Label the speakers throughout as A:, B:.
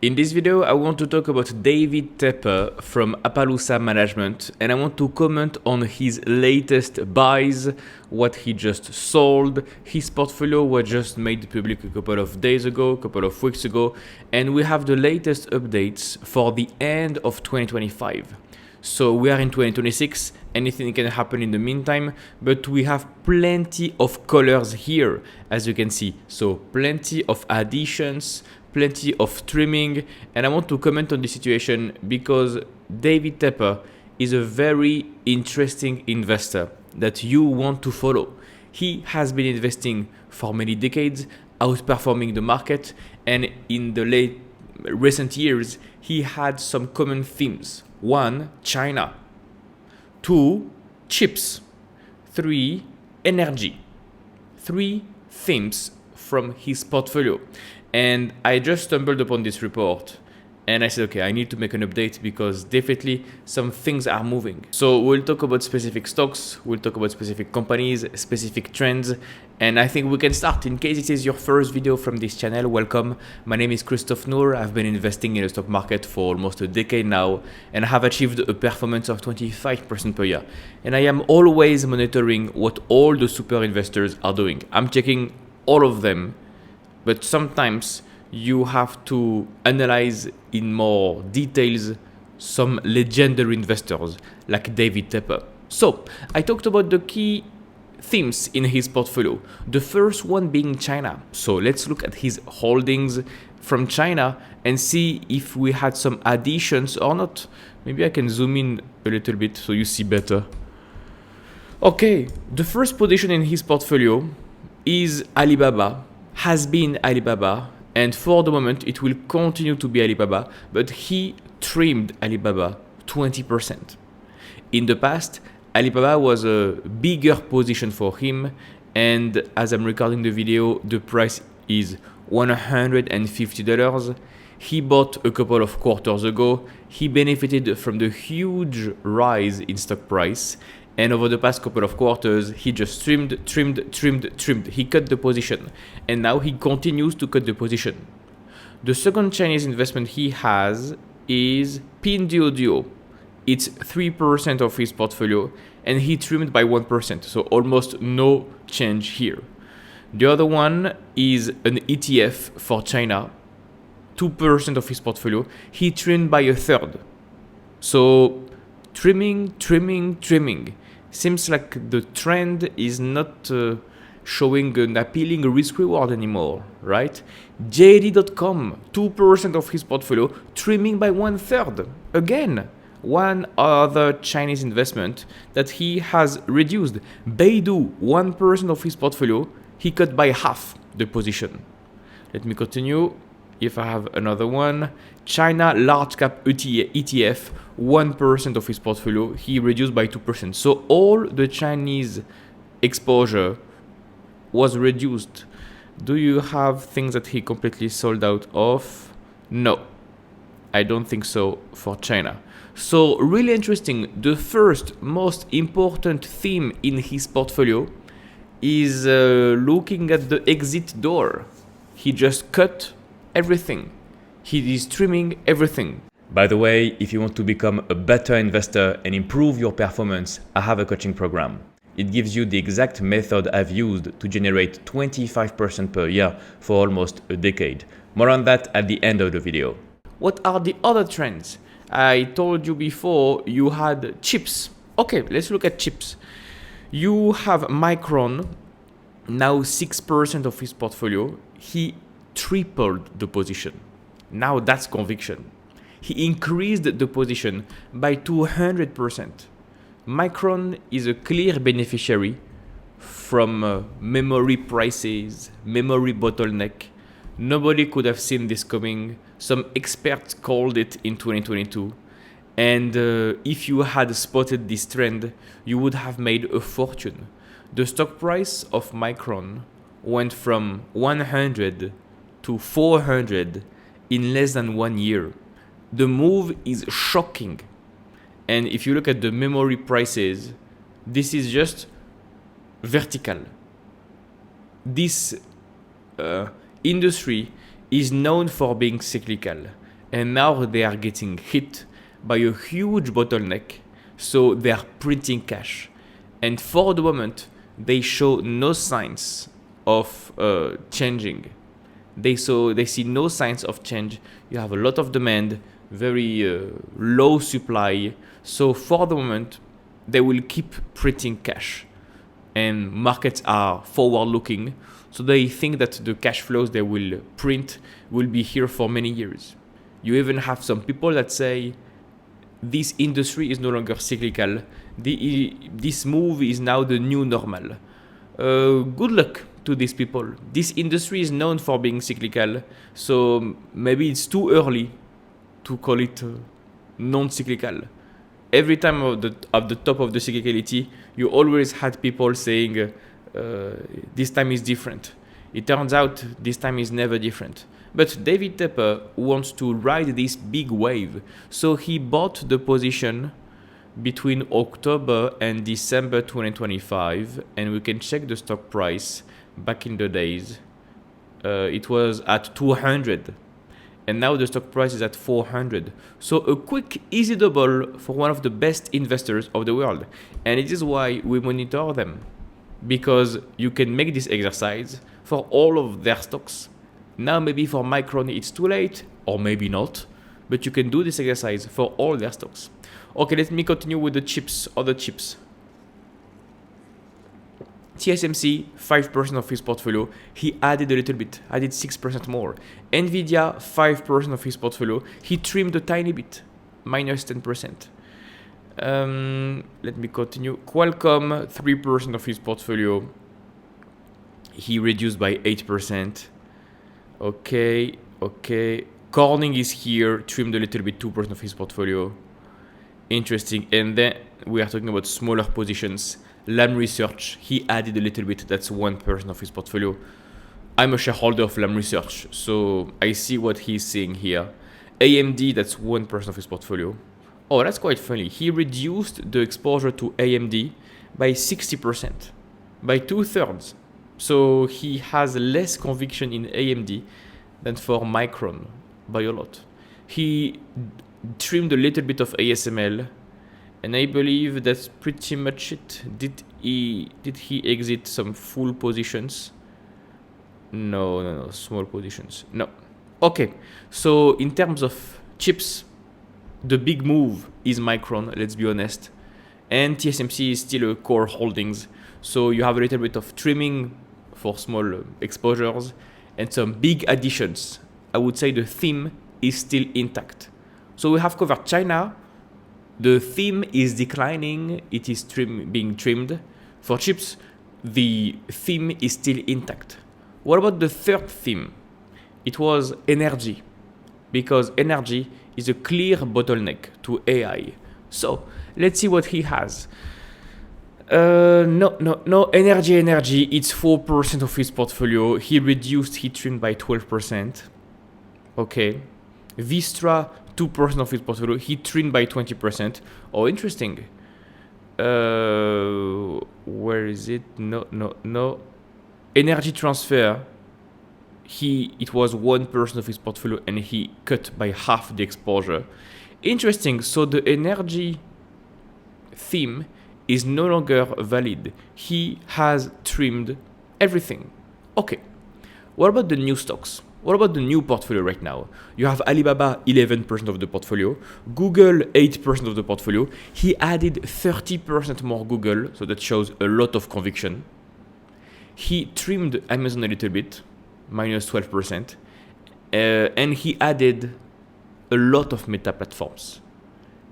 A: In this video, I want to talk about David Tepper from Appaloosa Management, and I want to comment on his latest buys, what he just sold. His portfolio was just made public a couple of days ago, a couple of weeks ago, and we have the latest updates for the end of 2025. So we are in 2026, anything can happen in the meantime, but we have plenty of colors here, as you can see. So plenty of additions, plenty of trimming, and I want to comment on the situation because David Tepper is a very interesting investor that you want to follow. He has been investing for many decades, outperforming the market, and in the recent years, he had some common themes. 1. China. 2. Chips. 3. Energy. 3 themes from his portfolio. And I just stumbled upon this report and I said, okay, I need to make an update because definitely some things are moving. So we'll talk about specific stocks, we'll talk about specific companies, specific trends, and I think we can start. In case this is your first video from this channel, welcome. My name is Christophe Nour. I've been investing in the stock market for almost a decade now and have achieved a performance of 25% per year. And I am always monitoring what all the super investors are doing. I'm checking all of them, but sometimes you have to analyze in more details some legendary investors like David Tepper. So I talked about the key themes in his portfolio. The first one being China. So let's look at his holdings from China and see if we had some additions or not. Maybe I can zoom in a little bit so you see better. Okay, the first position in his portfolio is Alibaba, has been Alibaba, and for the moment it will continue to be Alibaba, but he trimmed Alibaba 20%. In the past, Alibaba was a bigger position for him, and as I'm recording the video, the price is $150. He bought a couple of quarters ago. He benefited from the huge rise in stock price, and over the past couple of quarters, he just trimmed. He cut the position. And now he continues to cut the position. The second Chinese investment he has is Pinduoduo. It's 3% of his portfolio, and he trimmed by 1%. So almost no change here. The other one is an ETF for China, 2% of his portfolio. He trimmed by a third. So trimming. Seems like the trend is not showing an appealing risk reward anymore, right? JD.com, 2% of his portfolio, trimming by 1/3. Again, one other Chinese investment that he has reduced. Baidu, 1% of his portfolio, he cut by half the position. Let me continue. If I have another one, China large cap ETF, 1% of his portfolio, he reduced by 2%. So all the Chinese exposure was reduced. Do you have things that he completely sold out of? No, I don't think so for China. So really interesting. The first most important theme in his portfolio is looking at the exit door. He just cut everything. He is trimming everything. By the way, if you want to become a better investor and improve your performance, I have a coaching program. It gives you the exact method I've used to generate 25% per year for almost a decade. More on that at the end of the video. What are the other trends? I told you before you had chips. Okay, let's look at chips. You have Micron, now 6% of his portfolio. He tripled the position. Now that's conviction. He increased the position by 200%. Micron is a clear beneficiary from memory prices, memory bottleneck. Nobody could have seen this coming. Some experts called it in 2022. And if you had spotted this trend, you would have made a fortune. The stock price of Micron went from 100 to 400 in less than 1 year. The move is shocking. And if you look at the memory prices, this is just vertical. This industry is known for being cyclical. And now they are getting hit by a huge bottleneck, so they are printing cash. And for the moment, they show no signs of changing. They see no signs of change. You have a lot of demand, very low supply. So for the moment, they will keep printing cash. And markets are forward-looking, so they think that the cash flows they will print will be here for many years. You even have some people that say this industry is no longer cyclical. This move is now the new normal. Good luck to these people. This industry is known for being cyclical, so maybe it's too early to call it non-cyclical. Every time at the top of the cyclicality, you always had people saying this time is different. It turns out this time is never different. But David Tepper wants to ride this big wave, so he bought the position between October and December 2025, and we can check the stock price back in the days. It was at 200, and now the stock price is at 400. So a quick, easy double for one of the best investors of the world, and it is why we monitor them, because you can make this exercise for all of their stocks. Now maybe for Micron it's too late, or maybe not, but you can do this exercise for all their stocks. Okay, let me continue with the chips, other chips. TSMC, 5% of his portfolio, he added a little bit, added 6% more. Nvidia, 5% of his portfolio, he trimmed a tiny bit, minus 10%. Let me continue. Qualcomm, 3% of his portfolio, he reduced by 8%. Okay. Corning is here, trimmed a little bit, 2% of his portfolio. Interesting. And then we are talking about smaller positions. Lam Research, he added a little bit, that's 1% of his portfolio. I'm a shareholder of Lam Research, so I see what he's saying here. AMD, that's 1% of his portfolio. Oh, that's quite funny. He reduced the exposure to AMD by 60%, by 2/3. So he has less conviction in AMD than for Micron by a lot. He trimmed a little bit of ASML, and I believe that's pretty much it. Did he exit some full positions? No, small positions. No. Okay, so in terms of chips, the big move is Micron, let's be honest. And TSMC is still a core holdings. So you have a little bit of trimming for small exposures and some big additions. I would say the theme is still intact. So we have covered China. The theme is declining. It is being trimmed. For chips, the theme is still intact. What about the third theme? It was energy, because energy is a clear bottleneck to AI. So let's see what he has. No, energy. It's 4% of his portfolio. He trimmed by 12%. Okay. Vistra, 2% of his portfolio. He trimmed by 20%. Oh, interesting. Where is it? No. Energy transfer. It was 1% of his portfolio and he cut by half the exposure. Interesting. So the energy theme is no longer valid. He has trimmed everything. Okay. What about the new stocks? What about the new portfolio right now? You have Alibaba, 11% of the portfolio. Google, 8% of the portfolio. He added 30% more Google, so that shows a lot of conviction. He trimmed Amazon a little bit, minus 12%. And he added a lot of meta platforms.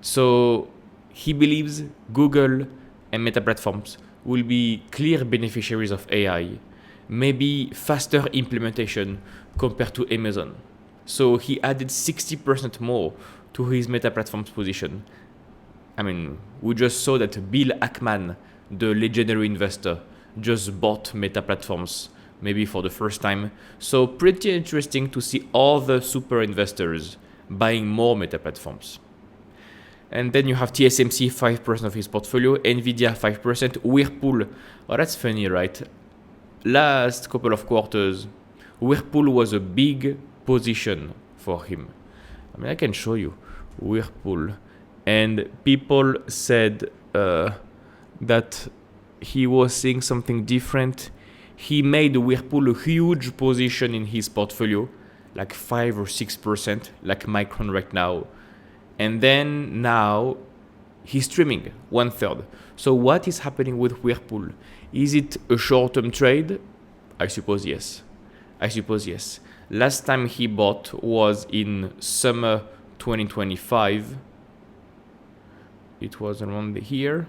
A: So he believes Google and meta platforms will be clear beneficiaries of AI, maybe faster implementation compared to Amazon. So he added 60% more to his meta platforms position. I mean, we just saw that Bill Ackman, the legendary investor, just bought meta platforms, maybe for the first time. So pretty interesting to see all the super investors buying more meta platforms. And then you have TSMC, 5% of his portfolio, Nvidia, 5%, Whirlpool. Oh, that's funny, right? Last couple of quarters, Whirlpool was a big position for him. I mean, I can show you Whirlpool, and people said that he was seeing something different. He made Whirlpool a huge position in his portfolio, like 5 or 6%, like Micron right now. And then now he's trimming 1/3. So what is happening with Whirlpool? Is it a short-term trade? I suppose yes. Last time he bought was in summer 2025. It was around here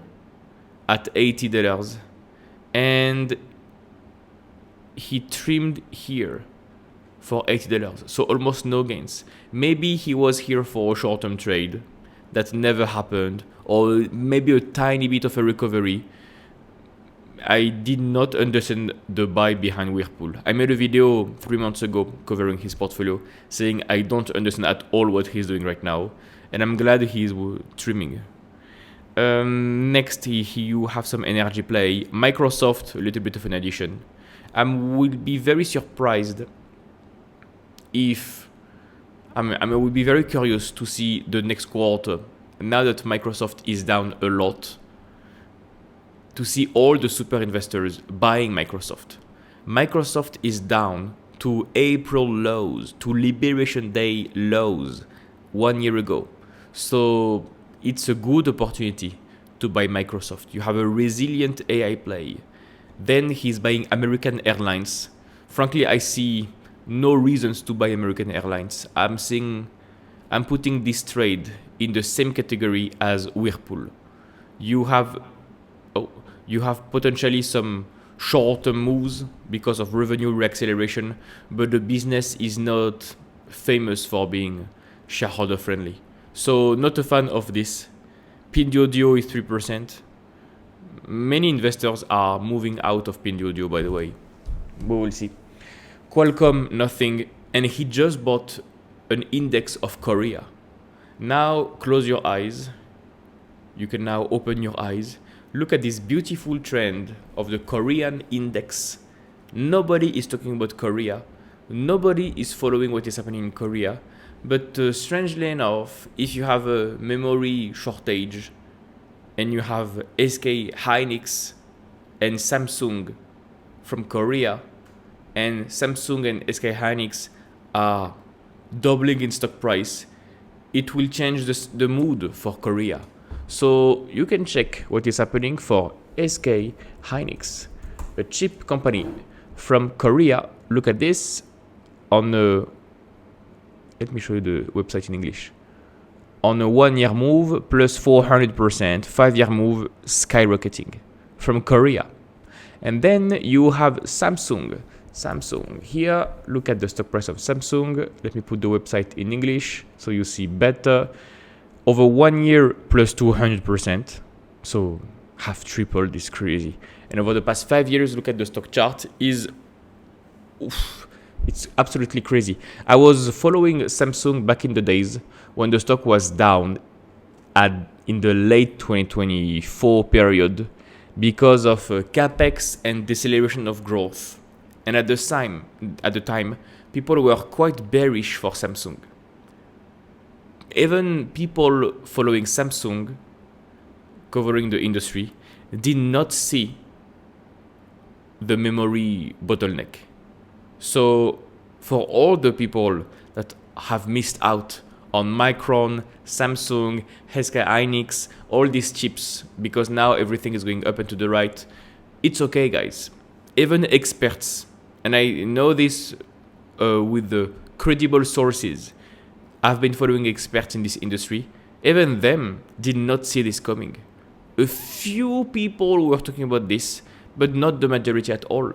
A: at $80. And he trimmed here for $80. So almost no gains. Maybe he was here for a short-term trade that never happened, or maybe a tiny bit of a recovery. I did not understand the buy behind Whirlpool. I made a video 3 months ago covering his portfolio, saying I don't understand at all what he's doing right now, and I'm glad he's trimming. Next, you have some energy play. Microsoft, a little bit of an addition. I will be very surprised if... I will be very curious to see the next quarter, now that Microsoft is down a lot, to see all the super investors buying Microsoft. Microsoft is down to April lows, to Liberation Day lows 1 year ago. So it's a good opportunity to buy Microsoft. You have a resilient AI play. Then he's buying American Airlines. Frankly, I see no reasons to buy American Airlines. I'm putting this trade in the same category as Whirlpool. You have potentially some short-term moves because of revenue reacceleration, but the business is not famous for being shareholder friendly. So not a fan of this. Pinduoduo is 3%. Many investors are moving out of Pinduoduo, by the way. We will see. Qualcomm, nothing. And he just bought an index of Korea. Now close your eyes. You can now open your eyes. Look at this beautiful trend of the Korean index. Nobody is talking about Korea. Nobody is following what is happening in Korea. But strangely enough, if you have a memory shortage and you have SK Hynix and Samsung from Korea, and Samsung and SK Hynix are doubling in stock price, it will change the mood for Korea. So you can check what is happening for SK Hynix, a chip company from Korea. Look at this on a... Let me show you the website in English. On a 1 year move, plus 400%, 5 year move, skyrocketing from Korea. And then you have Samsung. Here, look at the stock price of Samsung. Let me put the website in English so you see better. Over 1 year, plus 200%. So half tripled is crazy. And over the past 5 years, look at the stock chart, it's absolutely crazy. I was following Samsung back in the days when the stock was down in the late 2024 period because of capex and deceleration of growth. And at the time, people were quite bearish for Samsung. Even people following Samsung, covering the industry, did not see the memory bottleneck. So for all the people that have missed out on Micron, Samsung, SK Hynix, all these chips, because now everything is going up and to the right, it's okay, guys. Even experts, and I know this with the credible sources, I've been following experts in this industry, even them did not see this coming. A few people were talking about this, but not the majority at all.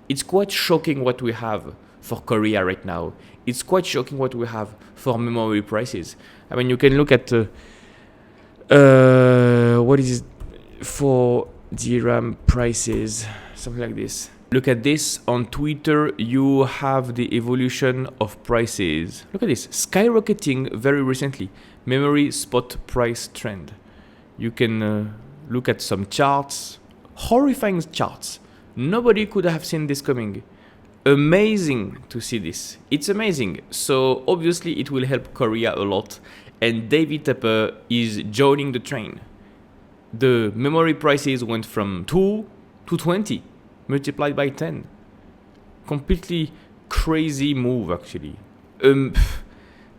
A: It's quite shocking what we have for Korea right now. It's quite shocking what we have for memory prices. I mean, you can look at what is it for DRAM prices, something like this. Look at this on Twitter. You have the evolution of prices. Look at this, skyrocketing very recently. Memory spot price trend. You can look at some charts, horrifying charts. Nobody could have seen this coming. Amazing to see this. It's amazing. So obviously it will help Korea a lot. And David Tepper is joining the train. The memory prices went from 2 to 20, multiplied by 10. Completely crazy move, actually.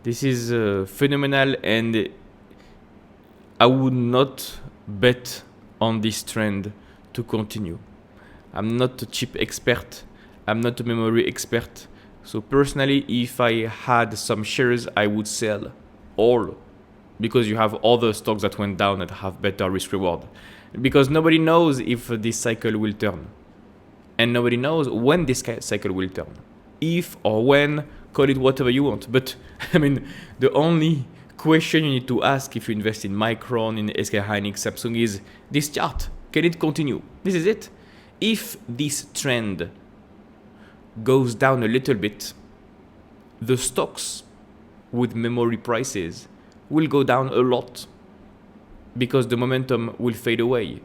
A: This is phenomenal, and I would not bet on this trend to continue. I'm not a chip expert. I'm not a memory expert. So personally, if I had some shares, I would sell all, because you have other stocks that went down that have better risk reward. Because nobody knows if this cycle will turn. And nobody knows when this cycle will turn. If or when, call it whatever you want. But I mean, the only question you need to ask if you invest in Micron, in SK Hynix, Samsung is this chart. Can it continue? This is it. If this trend goes down a little bit, the stocks with memory prices will go down a lot, because the momentum will fade away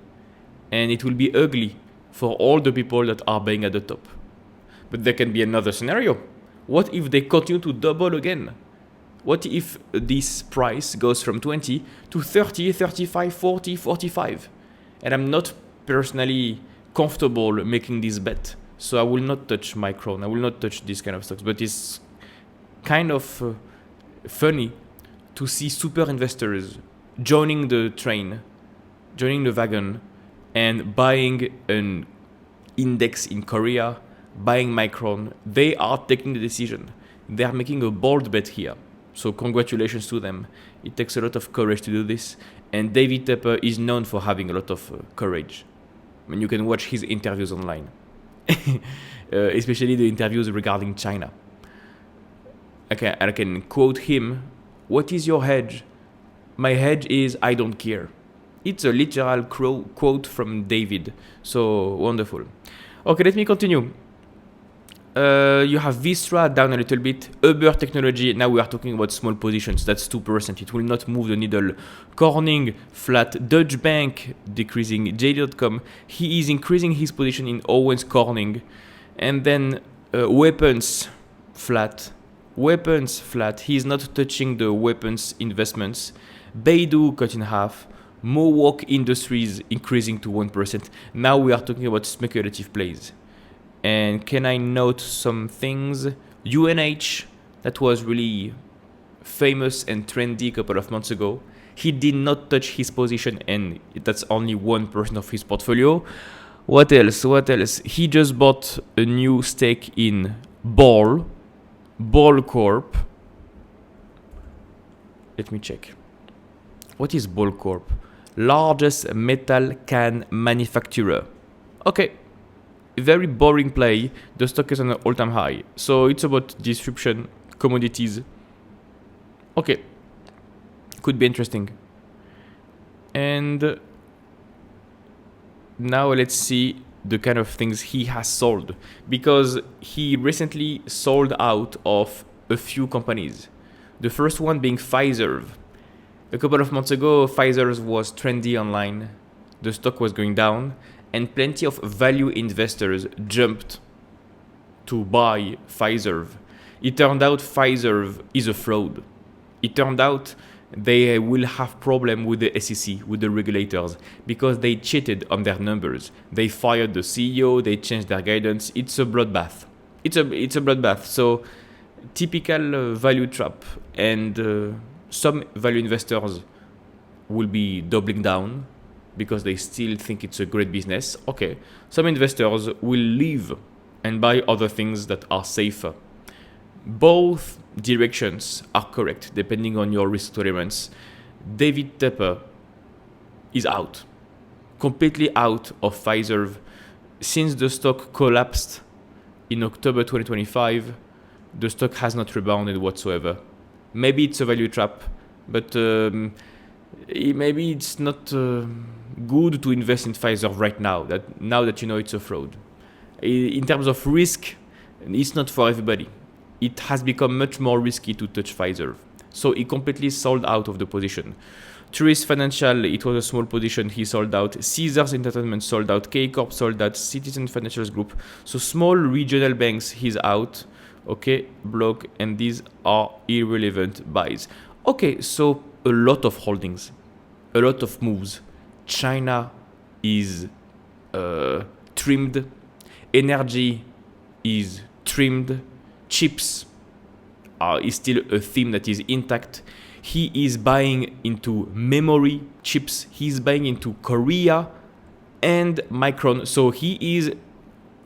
A: and it will be ugly for all the people that are buying at the top. But there can be another scenario. What if they continue to double again? What if this price goes from 20 to 30, 35, 40, 45? And I'm not personally comfortable making this bet. So I will not touch Micron. I will not touch this kind of stocks. But it's kind of funny to see super investors joining the train, joining the wagon, and buying an index in Korea, buying Micron. They are taking the decision. They are making a bold bet here. So congratulations to them. It takes a lot of courage to do this. And David Tepper is known for having a lot of courage. I mean, you can watch his interviews online. Especially the interviews regarding China. Okay, I can quote him. What is your hedge? My hedge is I don't care. It's a literal quote from David. So wonderful. Okay, let me continue. You have Vistra down a little bit. Uber Technology, now we are talking about small positions. That's 2%. It will not move the needle. Corning, flat. Deutsche Bank, decreasing. JD.com, he is increasing his position in Owens Corning. And then weapons, flat. Weapons, flat. He is not touching the weapons investments. Beidou, cut in half. Mohawk Industries, increasing to 1%. Now we are talking about speculative plays. And can I note some things? UNH, that was really famous and trendy a couple of months ago. He did not touch his position, and that's only 1% of his portfolio. What else? He just bought a new stake in Ball Corp. Let me check. What is Ball Corp? Largest metal can manufacturer. Okay. Very boring play. The stock is on an all-time high. So it's about disruption, commodities. Okay. Could be interesting. And now let's see the kind of things he has sold. Because he recently sold out of a few companies. The first one being Pfizer. A couple of months ago, Pfizer was trendy online. The stock was going down. And plenty of value investors jumped to buy Pfizer. It turned out Pfizer is a fraud. It turned out they will have problem with the SEC, with the regulators, because they cheated on their numbers. They fired the CEO, they changed their guidance. It's a bloodbath. It's a bloodbath. So typical value trap. And some value investors will be doubling down because they still think it's a great business. Okay, some investors will leave and buy other things that are safer. Both directions are correct depending on your risk tolerance. David Tepper is out, completely out of Pfizer. Since the stock collapsed in October 2025, the stock has not rebounded whatsoever. Maybe it's a value trap, but maybe it's not good to invest in Pfizer right now that you know it's a fraud. In terms of risk, it's not for everybody. It has become much more risky to touch Pfizer. So he completely sold out of the position. Tourist Financial, it was a small position, he sold out. Caesars Entertainment sold out. K-Corp sold out. Citizen Financial Group. So small regional banks, he's out. Okay, block, and these are irrelevant buys. Okay, so a lot of holdings, a lot of moves. China is trimmed. Energy is trimmed. Chips is still a theme that is intact. He is buying into memory chips. He's buying into Korea and Micron. So he is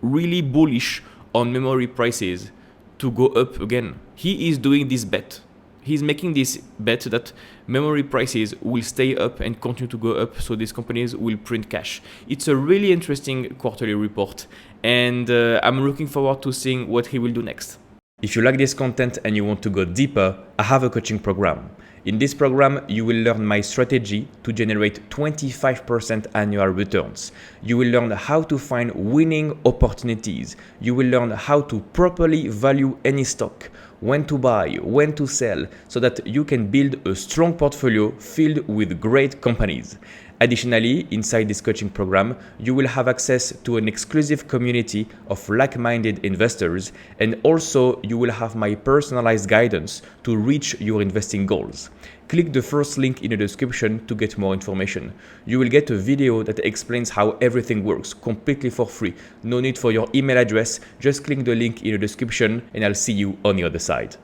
A: really bullish on memory prices to go up again. He is doing this bet. He's making this bet that memory prices will stay up and continue to go up, so these companies will print cash. It's a really interesting quarterly report, and I'm looking forward to seeing what he will do next. If you like this content and you want to go deeper, I have a coaching program. In this program, you will learn my strategy to generate 25% annual returns. You will learn how to find winning opportunities. You will learn how to properly value any stock, when to buy, when to sell, so that you can build a strong portfolio filled with great companies. Additionally, inside this coaching program, you will have access to an exclusive community of like-minded investors, and also you will have my personalized guidance to reach your investing goals. Click the first link in the description to get more information. You will get a video that explains how everything works completely for free. No need for your email address, just click the link in the description and I'll see you on the other side.